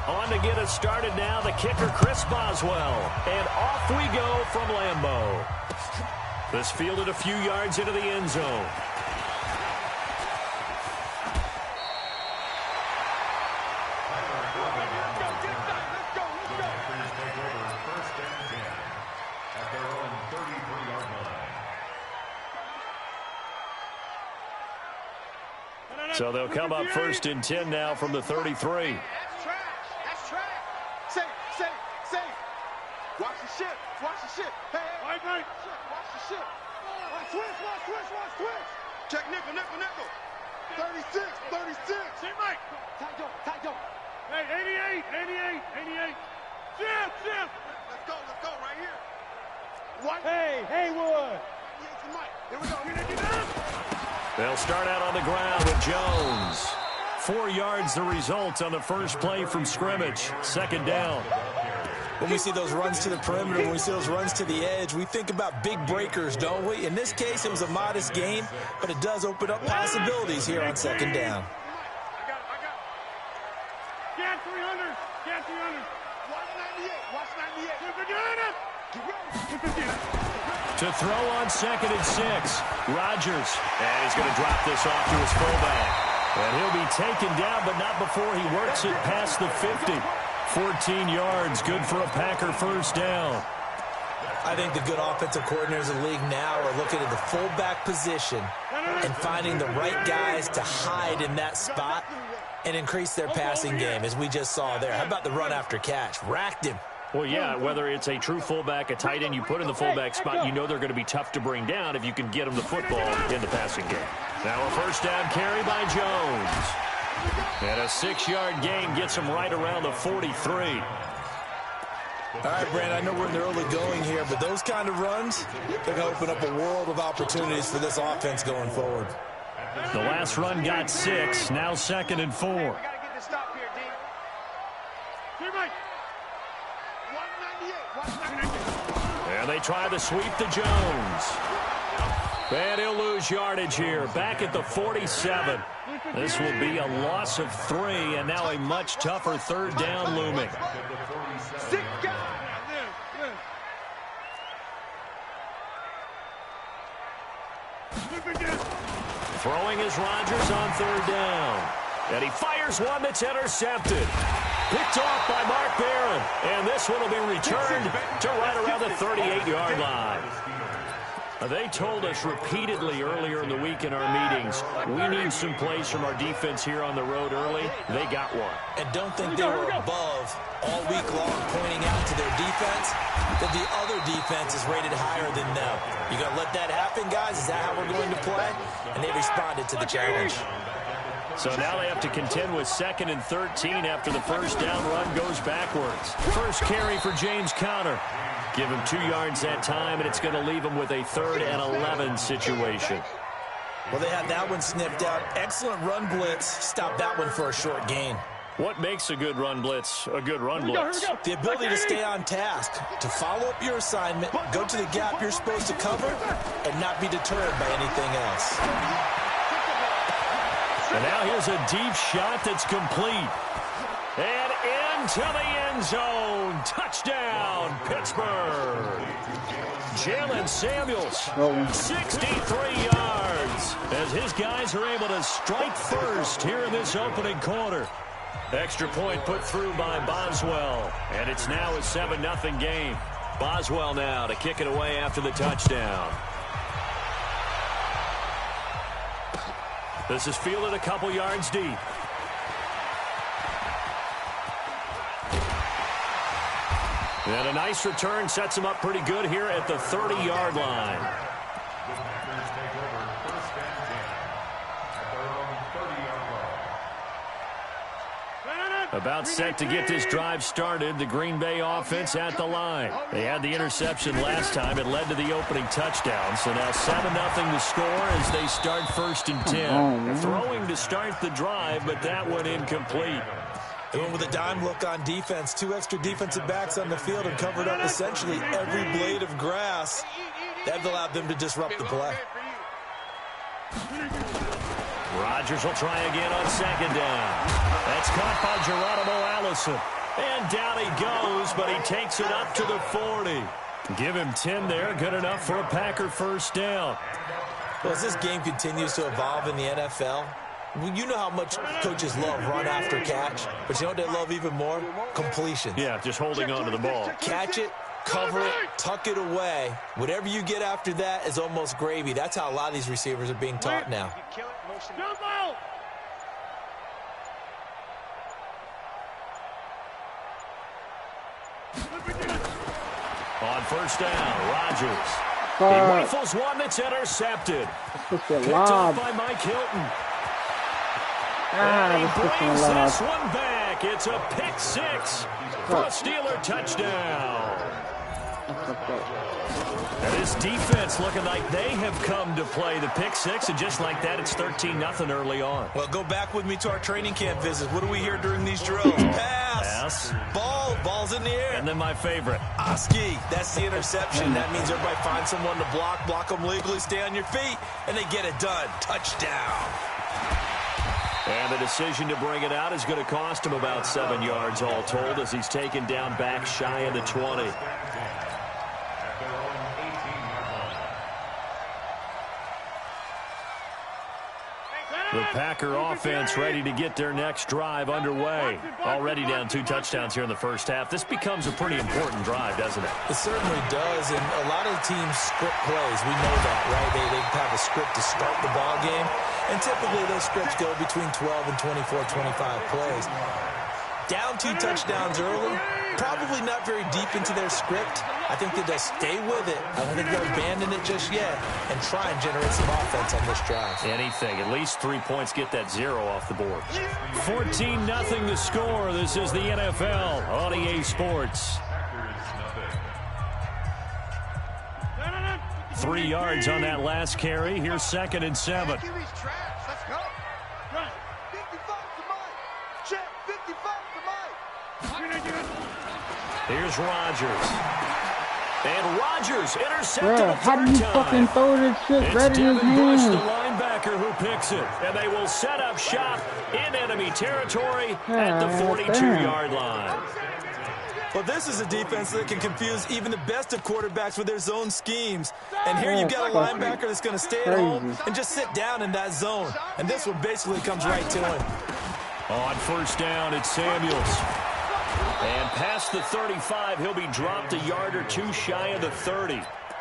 On to get us started now, the kicker, Chris Boswell. And off we go from Lambeau. This fielded a few yards into the end zone. So they'll come up 1st and 10 now from the 33. That's trash. That's trash. Safe. Watch the ship. Hey. Watch the ship. Watch twitch. Check nickel. 36. See Mike. Tight dope. Hey, 88. Ship. Let's go right here. What? Hey, Haywood. Here we go. They'll start out on the ground with Jones. 4 yards the result on the first play from scrimmage. 2nd down. When we see those runs to the perimeter, when we see those runs to the edge, we think about big breakers, don't we? In this case, it was a modest gain, but it does open up possibilities here on 2nd down. I got it. Get 300. Watch 98. To throw on 2nd and 6. Rodgers. And he's going to drop this off to his fullback. And he'll be taken down, but not before he works it past the 50. 14 yards, good for a Packer 1st down. I think the good offensive coordinators in the league now are looking at the fullback position and finding the right guys to hide in that spot and increase their passing game, as we just saw there. How about the run after catch? Racked him. Well, yeah, whether it's a true fullback, a tight end you put in the fullback spot, you know they're going to be tough to bring down if you can get them the football in the passing game. Now a 1st down carry by Jones. And a 6-yard gain gets him right around the 43. All right, Brandon, I know we're in the early going here, but those kind of runs, they're going to open up a world of opportunities for this offense going forward. The last run got 6, now 2nd and 4. We got to get this stop here, D. Here, Mike. 198. And they try to sweep to Jones. And he'll lose yardage here, back at the 47. This will be a loss of 3, and now a much tougher 3rd down looming. Throwing is Rodgers on 3rd down. And he fires one that's intercepted. Picked off by Mark Barron. And this one will be returned to right around the 38-yard line. They told us repeatedly earlier in the week in our meetings, we need some plays from our defense here on the road early. They got one. And don't think they were above all week long, pointing out to their defense that the other defense is rated higher than them. You going to let that happen, guys? Is that how we're going to play? And they responded to the challenge. So now they have to contend with 2nd and 13 after the 1st down run goes backwards. First carry for James Conner. Give him 2 yards that time, and it's going to leave him with a 3rd and 11 situation. Well, they had that one sniffed out. Excellent run blitz. Stop that one for a short gain. What makes a good run blitz a good run blitz? The ability to stay on task, to follow up your assignment, go to the gap you're supposed to cover, and not be deterred by anything else. And now here's a deep shot that's complete. And into the end zone. Touchdown, Pittsburgh. Jalen Samuels, 63 yards, as his guys are able to strike first here in this opening quarter. Extra point put through by Boswell, and it's now a 7-0 game. Boswell now to kick it away after the touchdown. This is fielded a couple yards deep. And a nice return sets him up pretty good here at the 30-yard line. About set to get this drive started, the Green Bay offense at the line. They had the interception last time. It led to the opening touchdown. So now 7-0 to score as they start 1st and 10. Throwing to start the drive, but that one incomplete. They went with a dime look on defense. 2 extra defensive backs on the field and covered up essentially every blade of grass. That allowed them to disrupt the play. Rodgers will try again on 2nd down. That's caught by Geronimo Allison. And down he goes, but he takes it up to the 40. Give him 10 there. Good enough for a Packer first down. Well, as this game continues to evolve in the NFL, you know how much coaches love run after catch, but you know what they love even more? Completions. Yeah, just holding on to the ball. Catch it, cover it, tuck it away. Whatever you get after that is almost gravy. That's how a lot of these receivers are being taught now. On first down, Rodgers. He rifles one that's intercepted. Picked up by Mike Hilton. And he brings this one back. It's a pick six for a Steeler touchdown. And this defense looking like they have come to play the pick six, and just like that, it's 13-0 early on. Well, go back with me to our training camp visits. What do we hear during these drills? Pass. Ball's in the air. And then my favorite. Oski, that's the interception. That means everybody finds someone to block them legally, stay on your feet, and they get it done. Touchdown. And the decision to bring it out is going to cost him about 7 yards all told, as he's taken down back shy of the 20. The Packer offense ready to get their next drive underway. Already down 2 touchdowns here in the first half. This becomes a pretty important drive, doesn't it? It certainly does, and a lot of teams script plays. We know that, right? They have a script to start the ball game, and typically those scripts go between 12 and 24, 25 plays. Down 2 touchdowns early, probably not very deep into their script. I think they'll stay with it. I don't think they'll abandon it just yet and try and generate some offense on this drive. Anything. At least 3 points, get that 0 off the board. 14-0 the score. This is the NFL on EA Sports. 3 yards on that last carry. Here's 2nd and 7. Here's Rodgers. And Rodgers intercepted a how do you fucking throw this shit right in his hands? hands? The linebacker who picks it. And they will set up shop in enemy territory at the 42-yard line. Well, this is a defense that can confuse even the best of quarterbacks with their zone schemes. And here you've got a linebacker that's going to stay at home and just sit down in that zone. And this one basically comes right to him. On first down, it's Samuels. And past the 35, he'll be dropped a yard or 2 shy of the 30.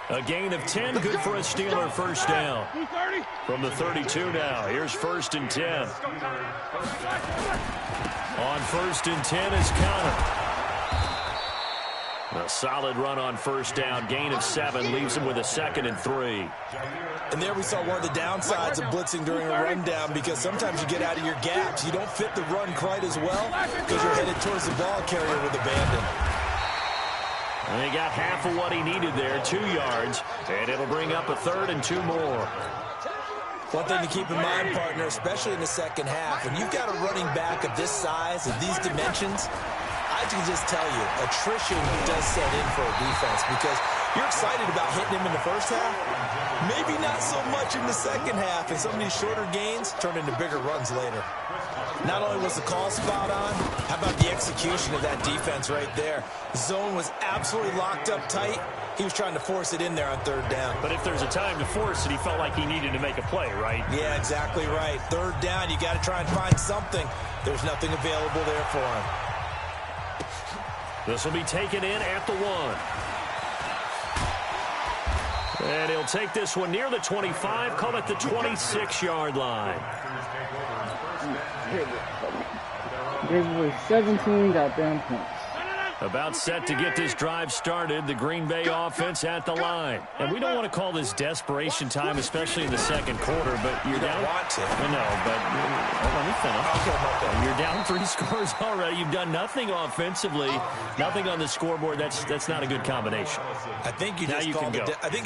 A gain of 10, good for a Steeler first down. From the 32 now, here's 1st and 10. On 1st and 10 is Connor. A solid run on first down. Gain of 7 leaves him with a 2nd and 3. And there we saw one of the downsides of blitzing during a rundown, because sometimes you get out of your gaps. You don't fit the run quite as well because you're headed towards the ball carrier with abandon. And he got half of what he needed there, 2 yards, and it'll bring up a 3rd and 2 more. One thing to keep in mind, partner, especially in the second half, when you've got a running back of this size, of these dimensions, I can just tell you, attrition does set in for a defense, because you're excited about hitting him in the first half. Maybe not so much in the second half, and some of these shorter gains turn into bigger runs later. Not only was the call spot on, how about the execution of that defense right there? The zone was absolutely locked up tight. He was trying to force it in there on 3rd down. But if there's a time to force it, he felt like he needed to make a play, right? Yeah, exactly right. 3rd down, you got to try and find something. There's nothing available there for him. This will be taken in at the 1. And he'll take this one near the 25, call it the 26-yard line. This was 17 goddamn points. About set to get this drive started, the Green Bay offense at the line. And we don't want to call this desperation time, especially in the second quarter, but you're down. Want to. I know, but let me finish. Okay. You're down 3 scores already. You've done nothing offensively, nothing on the scoreboard. That's not a good combination. I think you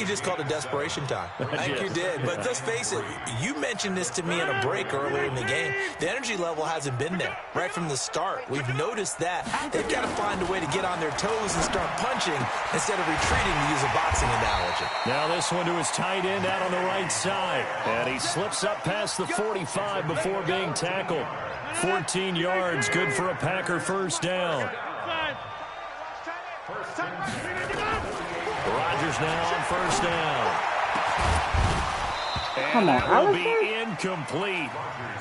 just called it desperation time. I think you did. But let's face it, you mentioned this to me in a break earlier in the game. The energy level hasn't been there right from the start. We've noticed that. They've got to find a way to get on their toes and start punching instead of retreating, to use a boxing analogy. Now this one to his tight end out on the right side. And he slips up past the 45 before being tackled. 14 yards, good for a Packer first down. Rodgers now on first down. And Come on, that will Alex. be incomplete.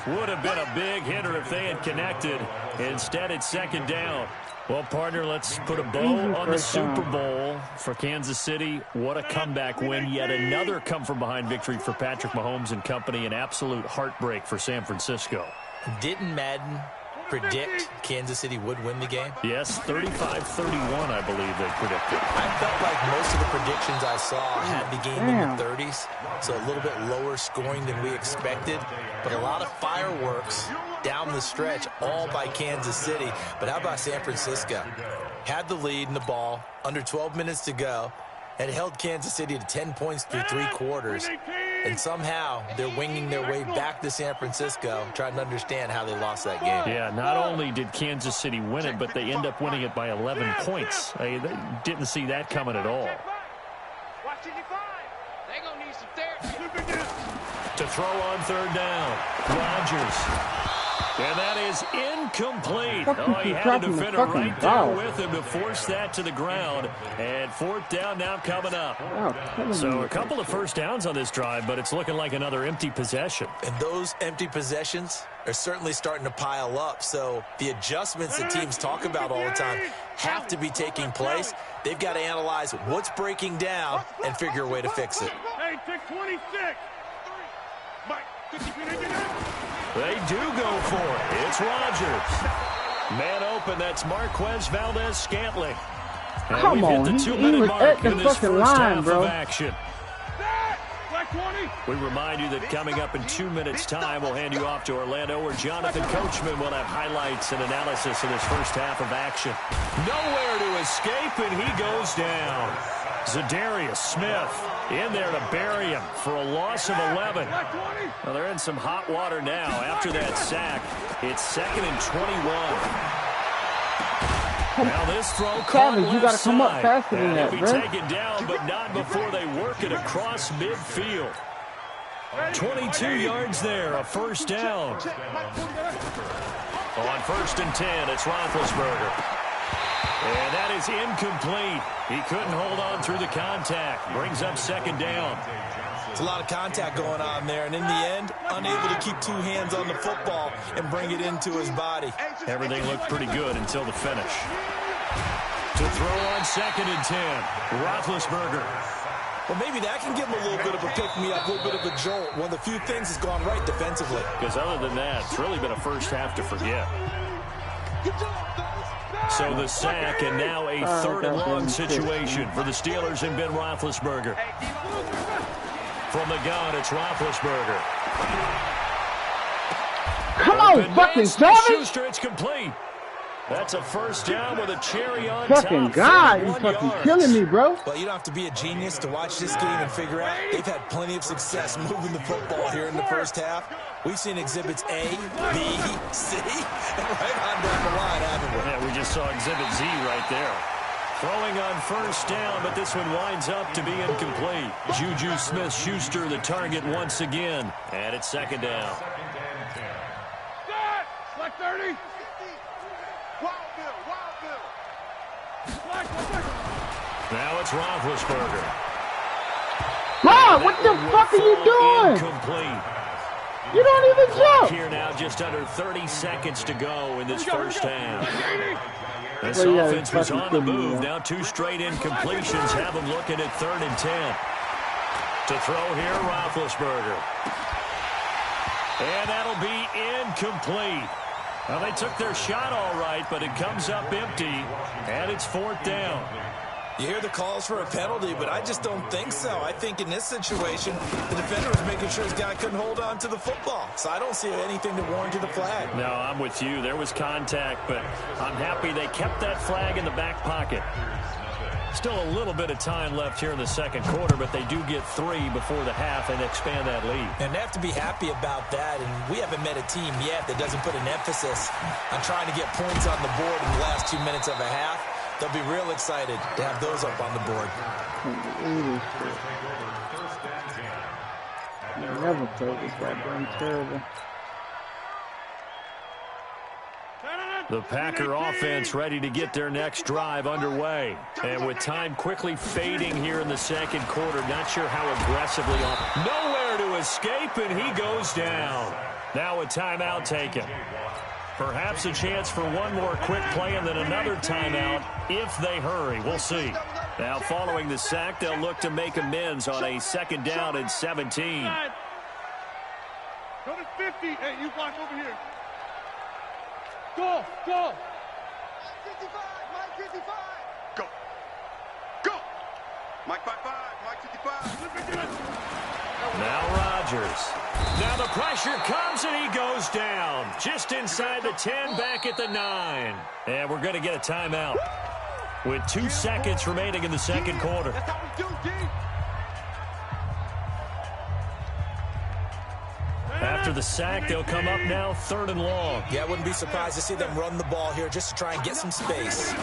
Would have been a big hitter if they had connected. Instead, it's second down. Well, partner, let's put a bow on the Super Bowl for Kansas City. What a comeback win. Yet another come-from-behind victory for Patrick Mahomes and company. An absolute heartbreak for San Francisco. Didn't Madden predict Kansas City would win the game? Yes, 35-31, I believe they predicted. I felt like most of the predictions I saw had the game in the 30s, so a little bit lower scoring than we expected, but a lot of fireworks down the stretch, all by Kansas City. But how about San Francisco? Had the lead in the ball, under 12 minutes to go, and held Kansas City to 10 points through 3 quarters. And somehow they're winging their way back to San Francisco, trying to understand how they lost that game. Yeah, not only did Kansas City win it, but they end up winning it by 11 points. They didn't see that coming at all. To throw on third down, Rodgers. And that is incomplete. Oh, he had a defender right there with him to force that to the ground. And fourth down now coming up. So a couple of first downs on this drive, but it's looking like another empty possession. And those empty possessions are certainly starting to pile up. So the adjustments that teams talk about all the time have to be taking place. They've got to analyze what's breaking down and figure a way to fix it. Hey, take 26. They do go for it. It's Rodgers. Man open, that's Marquez Valdez-Scantling. Come on, hit the he 2-minute was mark at the in this fucking first line, half bro. of action. We remind you that coming up in 2 minutes' time, we'll hand you off to Orlando, where Jonathan Coachman will have highlights and analysis of this first half of action. Nowhere to escape, and he goes down. Zadarius Smith in there to bury him for a loss of 11. Well, they're in some hot water now after that sack. It's 2nd and 21. Now this throw Savage, you got to come up faster than that, bro. He'll be taken down, but not before they work it across midfield. 22 yards there, a first down. On 1st and 10, it's Roethlisberger. And that is incomplete. He couldn't hold on through the contact. Brings up 2nd down. It's a lot of contact going on there, and in the end, unable to keep 2 hands on the football and bring it into his body. Everything looked pretty good until the finish. To throw on 2nd and 10, Roethlisberger. Well, maybe that can give him a little bit of a pick-me-up, a little bit of a jolt. One of the few things that's gone right defensively. Because other than that, it's really been a first half to forget. So the sack, and now a 3rd and long situation for the Steelers and Ben Roethlisberger. From the gun, it's Roethlisberger. Come on, fucking Savage! Schuster, it's complete. That's a first down with a cherry on fucking top. God, you fucking killing me, bro. Well, you don't have to be a genius to watch this game and figure out they've had plenty of success moving the football here in the first half. We've seen exhibits A, B, C, and right on down the line, haven't we? Yeah, we just saw exhibit Z right there. Throwing on first down, but this one winds up to be incomplete. Juju Smith-Schuster the target once again, and it's 2nd down. Like 30. Now it's Roethlisberger. Rob, what the fuck are you doing? Incomplete. You don't even jump. Here now, just under 30 seconds to go in this first half. This Well, yeah, offense was fucking on the kidding me, move. yeah. Now 2 straight incompletions have them looking at 3rd and 10. To throw here, Roethlisberger. And that'll be incomplete. Well, they took their shot all right, but it comes up empty, and it's 4th down. You hear the calls for a penalty, but I just don't think so. I think in this situation, the defender was making sure his guy couldn't hold on to the football. So I don't see anything to warrant the flag. No, I'm with you. There was contact, but I'm happy they kept that flag in the back pocket. Still a little bit of time left here in the second quarter, but they do get 3 before the half and expand that lead. And they have to be happy about that, and we haven't met a team yet that doesn't put an emphasis on trying to get points on the board in the last 2 minutes of a half. They'll be real excited to have those up on the board. I never played this goddamn terrible. The Packer offense ready to get their next drive underway. And with time quickly fading here in the second quarter, not sure how aggressively on. Nowhere to escape, and he goes down. Now a timeout taken. Perhaps a chance for one more quick play and then another timeout if they hurry. We'll see. Now following the sack, they'll look to make amends on a 2nd down and 17. Go to 50. Hey, you block over here. Go, go. 55, Mike 55. Go. Go. Mike 55, Mike 55. Now Rodgers. Now the pressure comes and he goes down. Just inside the 10, back at the 9. And we're going to get a timeout with 2 seconds remaining in the second quarter. That's how we do, D. After the sack, they'll come up now 3rd and long. Yeah, I wouldn't be surprised to see them run the ball here just to try and get some space.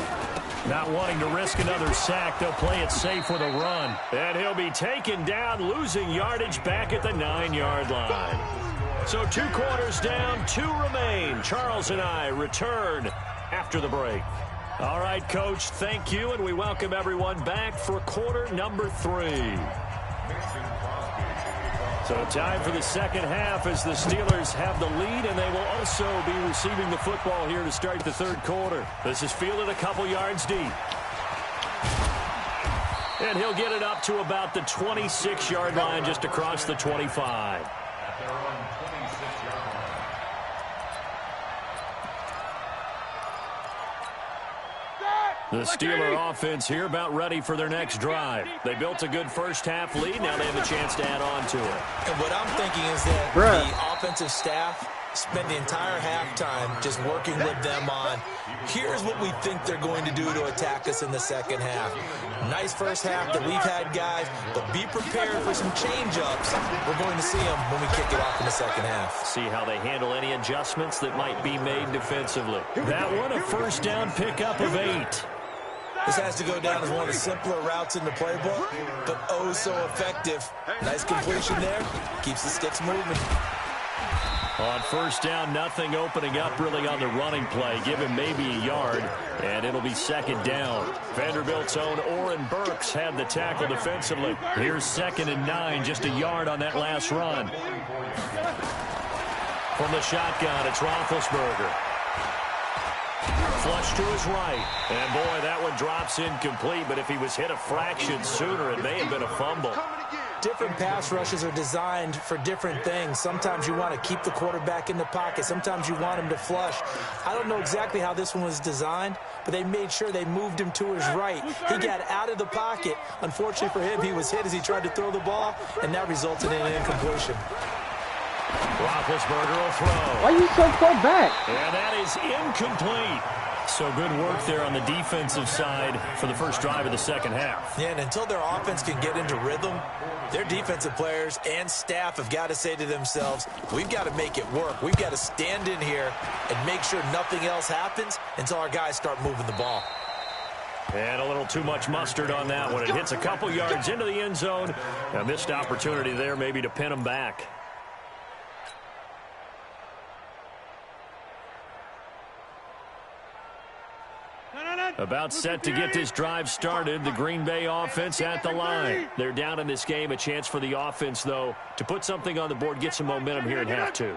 Not wanting to risk another sack, they'll play it safe with a run. And he'll be taken down, losing yardage back at the 9-yard line. So 2 quarters down, 2 remain. Charles and I return after the break. All right, Coach, thank you, and we welcome everyone back for quarter number 3. So time for the second half as the Steelers have the lead, and they will also be receiving the football here to start the third quarter. This is fielded a couple yards deep. And he'll get it up to about the 26-yard line just across the 25. The Steeler offense here about ready for their next drive. They built a good first-half lead. Now they have a chance to add on to it. And what I'm thinking is that the offensive staff spend the entire halftime just working with them on, here's what we think they're going to do to attack us in the second half. Nice first half that we've had, guys, but be prepared for some change-ups. We're going to see them when we kick it off in the second half. See how they handle any adjustments that might be made defensively. That one, a first down pickup of 8. This has to go down as one of the simpler routes in the playbook, but oh so effective. Nice completion there. Keeps the sticks moving. On first down, nothing opening up really on the running play. Give him maybe a yard, and it'll be second down. Vanderbilt's own Oren Burks had the tackle defensively. Here's 2nd and 9, just a yard on that last run. From the shotgun, it's Roethlisberger. Flush to his right. And, boy, that one drops incomplete. But if he was hit a fraction sooner, it may have been a fumble. Different pass rushes are designed for different things. Sometimes you want to keep the quarterback in the pocket. Sometimes you want him to flush. I don't know exactly how this one was designed, but they made sure they moved him to his right. He got out of the pocket. Unfortunately for him, he was hit as he tried to throw the ball, and that resulted in an incompletion. Roethlisberger will throw. Why are you so far back? And that is incomplete. So good work there on the defensive side for the first drive of the second half. Yeah, and until their offense can get into rhythm, their defensive players and staff have got to say to themselves, we've got to make it work. We've got to stand in here and make sure nothing else happens until our guys start moving the ball. And a little too much mustard on that one. It hits a couple yards into the end zone. A missed opportunity there maybe to pin them back. About set to get this drive started. The Green Bay offense at the line. They're down in this game. A chance for the offense, though, to put something on the board, get some momentum here in half 2.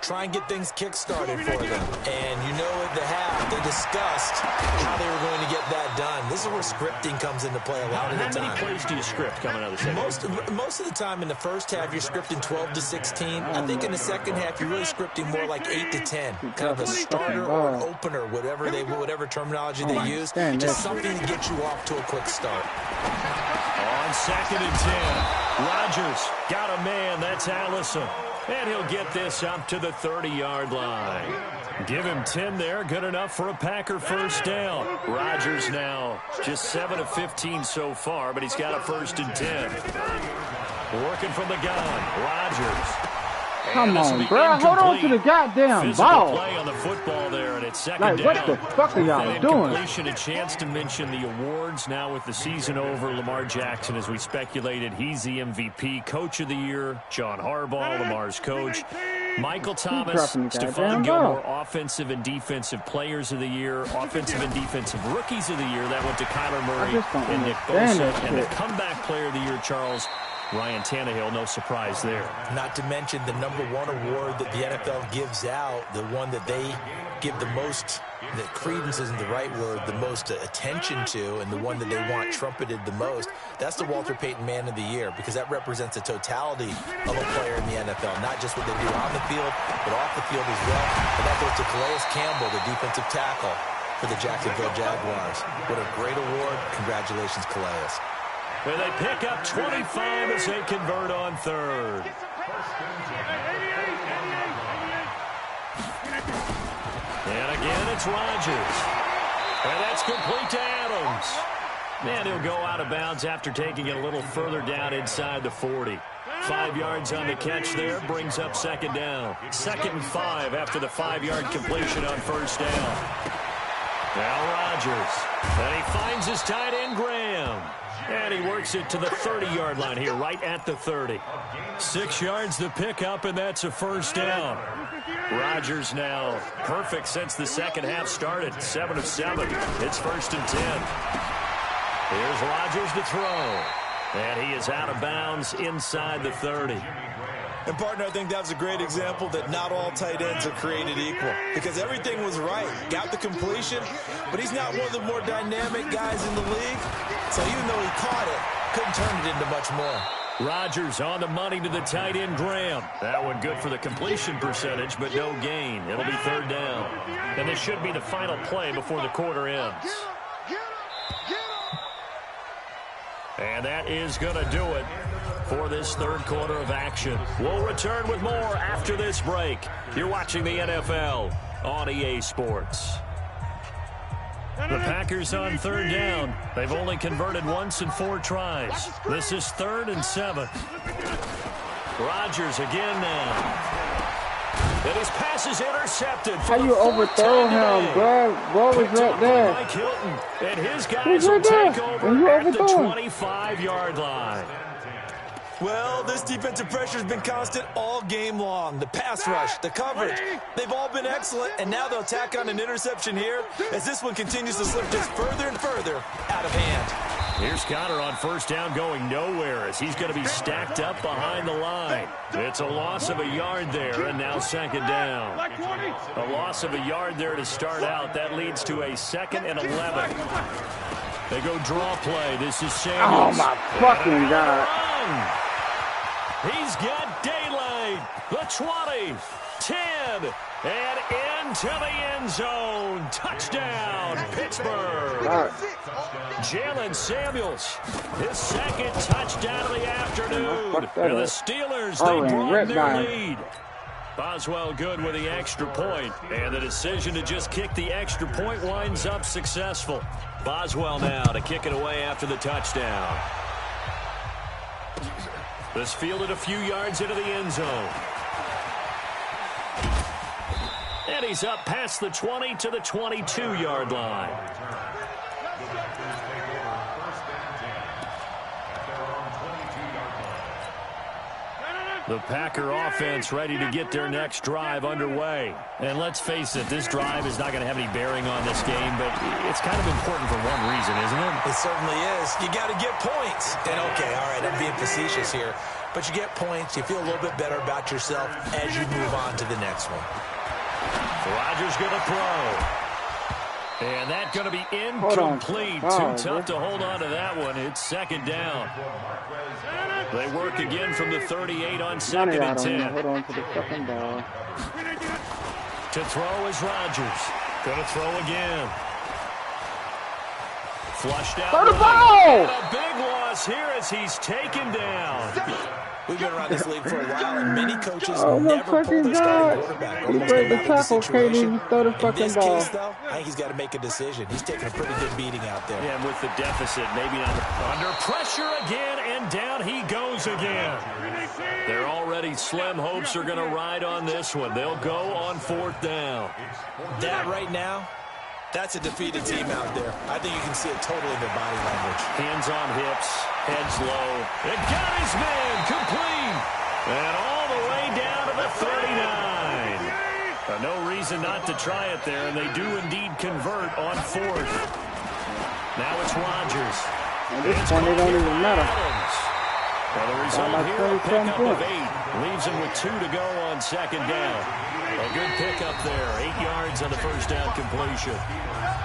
Try and get things kick-started for them. And you know at the half, they discussed how they were going to get that done. This is where scripting comes into play a lot of the time. How many plays do you script coming out of the second? Most of the time in the first half, you're scripting 12 to 16. I think in the second half, you're really scripting more like 8 to 10. Kind of a starter or an opener, whatever terminology they use. Just something to get you off to a quick start. On 2nd and 10, Rodgers got a man. That's Allison. And he'll get this up to the 30-yard line. Give him 10 there. Good enough for a Packer first down. Rodgers now just 7 of 15 so far, but he's got a 1st and 10. Working from the gun. Rodgers. Come on, bro. Hold on to the goddamn ball. Play on the football there, and it's second like, down. What the fuck are y'all doing? A chance to mention the awards now with the season over. Lamar Jackson, as we speculated, he's the MVP, Coach of the Year. John Harbaugh, Lamar's coach. Michael Thomas, Stephon Gilmore, Offensive and Defensive Players of the Year, Offensive and Defensive Rookies of the Year. That went to Kyler Murray and Nick Bosa. And the Comeback Player of the Year, Charles, Ryan Tannehill. No surprise there. Not to mention the #1 award that the NFL gives out, the one that they give the most, that credence isn't the right word, the most attention to, and the one that they want trumpeted the most. That's the Walter Payton Man of the Year, because that represents the totality of a player in the NFL, not just what they do on the field, but off the field as well. And that goes to Calais Campbell, the defensive tackle for the Jacksonville Jaguars. What a great award. Congratulations, Calais. Where they pick up 25 as they convert on third. And again, it's Rodgers. And that's complete to Adams. And he'll go out of bounds after taking it a little further down inside the 40. 5 yards on the catch there, brings up second down. 2nd and 5 after the 5-yard completion on first down. Now Rodgers. And he finds his tight end, Graham. And he works it to the 30-yard line here, right at the 30. 6 yards to pick up, and that's a first down. Rodgers now perfect since the second half started. 7 of 7. It's 1st and 10. Here's Rodgers to throw. And he is out of bounds inside the 30. And, partner, I think that was a great example that not all tight ends are created equal, because everything was right. Got the completion, but he's not one of the more dynamic guys in the league. So even though he caught it, couldn't turn it into much more. Rodgers on the money to the tight end, Graham. That one good for the completion percentage, but no gain. It'll be 3rd down. And this should be the final play before the quarter ends. And that is going to do it for this 3rd quarter of action. We'll return with more after this break. You're watching the NFL on EA Sports. The Packers on 3rd down. They've only converted once in 4 tries. This is 3rd and 7. Rodgers again now. And his pass is intercepted. How you overthrow him, bro? Ball was right there. Mike Hilton, and his guys will take over at the 25-yard line. Well, this defensive pressure has been constant all game long. The pass rush, the coverage, they've all been excellent, and now they'll tack on an interception here as this one continues to slip just further and further out of hand. Here's Connor on first down going nowhere as he's going to be stacked up behind the line. It's a loss of a yard there, and now 2nd down. A loss of a yard there to start out. That leads to a 2nd and 11. They go draw play. This is Samuels. Oh, my fucking God. He's got daylight. The 20, 10, and into the end zone. Touchdown, Pittsburgh. Jalen Samuels, his 2nd touchdown of the afternoon. And the Steelers, they broaden their lead. Boswell good with the extra point, and the decision to just kick the extra point winds up successful. Boswell now to kick it away after the touchdown. This fielded a few yards into the end zone. And he's up past the 20 to the 22-yard line. The Packer offense ready to get their next drive underway. And let's face it, this drive is not going to have any bearing on this game, but it's kind of important for one reason, isn't it? It certainly is. You got to get points. And, okay, all right, I'm being facetious here. But you get points, you feel a little bit better about yourself as you move on to the next one. Rodgers going to throw. And that's going to be incomplete. Too tough to hold on to that one. It's 2nd down. They work again from the 38 on 2nd and 10. Hold on to the fucking ball. To throw is Rodgers. Going to throw again. Flushed out. Throw the ball! And a big loss here as he's taken down. We've been around this league for a while, and many coaches never pull their starting quarterback. He break the tackle, can't even throw the fucking ball. In this case, though, I think he's got to make a decision. He's taking a pretty good beating out there. Yeah, and with the deficit, maybe not. Under pressure again, and down he goes again. Their already slim hopes are going to ride on this one. They'll go on 4th down. That right now, that's a defeated team out there. I think you can see it totally in their body language. Hands on hips, heads low. It got his man complete. And all the way down to the the 39. No reason not to try it there, and they do indeed convert on fourth. Now it's Rodgers. At this point, it don't even matter. Well, the result here, a pickup of 8. Leaves him with 2 to go on second down. A good pickup there. 8 yards on the first down completion.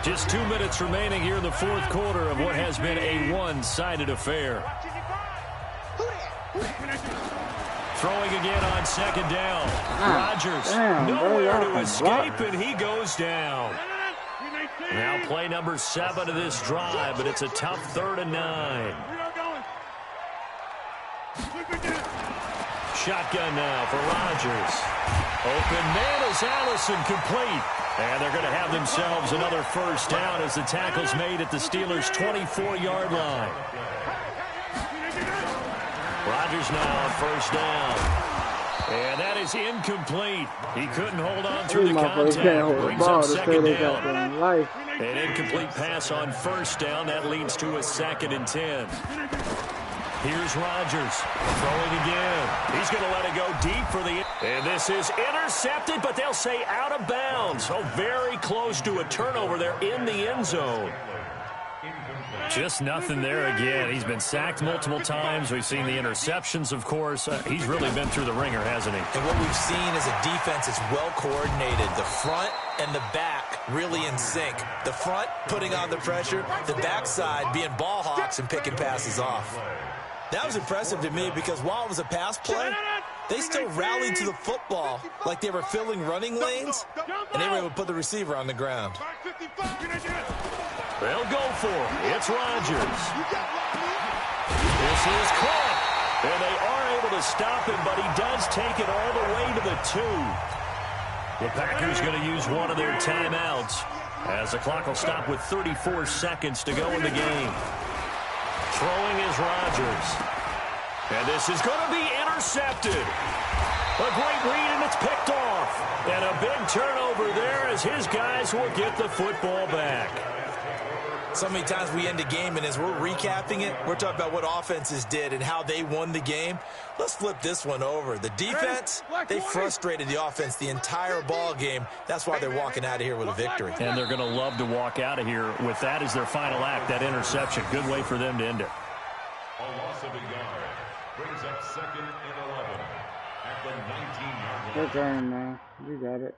Just 2 minutes remaining here in the fourth quarter of what has been a one-sided affair. Throwing again on second down. Rodgers nowhere to escape, and he goes down. Now play number 7 of this drive, but it's a tough 3rd and 9. Shotgun now for Rodgers. Open man is Allison, complete. And they're going to have themselves another first down as the tackle's made at the Steelers' 24-yard line. Rodgers now on first down. And that is incomplete. He couldn't hold on through the contact. Brings up second down. An incomplete pass on first down. That leads to a 2nd and 10. Here's Rodgers throwing again. He's going to let it go deep for the... And this is intercepted, but they'll say out of bounds. So very close to a turnover there in the end zone. Just nothing there again. He's been sacked multiple times. We've seen the interceptions, of course. He's really been through the ringer, hasn't he? And what we've seen is a defense that's well coordinated. The front and the back really in sync. The front putting on the pressure, the backside being ball hawks and picking passes off. That was impressive to me because while it was a pass play, they still rallied to the football like they were filling running lanes, and they were able to put the receiver on the ground. They'll go for it. It's Rodgers. This is caught. And they are able to stop him, but he does take it all the way to the 2. The Packers going to use one of their timeouts as the clock will stop with 34 seconds to go in the game. Throwing is Rodgers. And this is going to be intercepted. A great read, and it's picked off. And a big turnover there as his guys will get the football back. So many times we end a game, and as we're recapping it, we're talking about what offenses did and how they won the game. Let's flip this one over. The defense, they frustrated the offense the entire ball game. That's why they're walking out of here with a victory. And they're going to love to walk out of here with that as their final act, that interception. Good way for them to end it. A loss of a yard brings up 2nd and 11 at the 19-yard line. Good turn, man. You got it.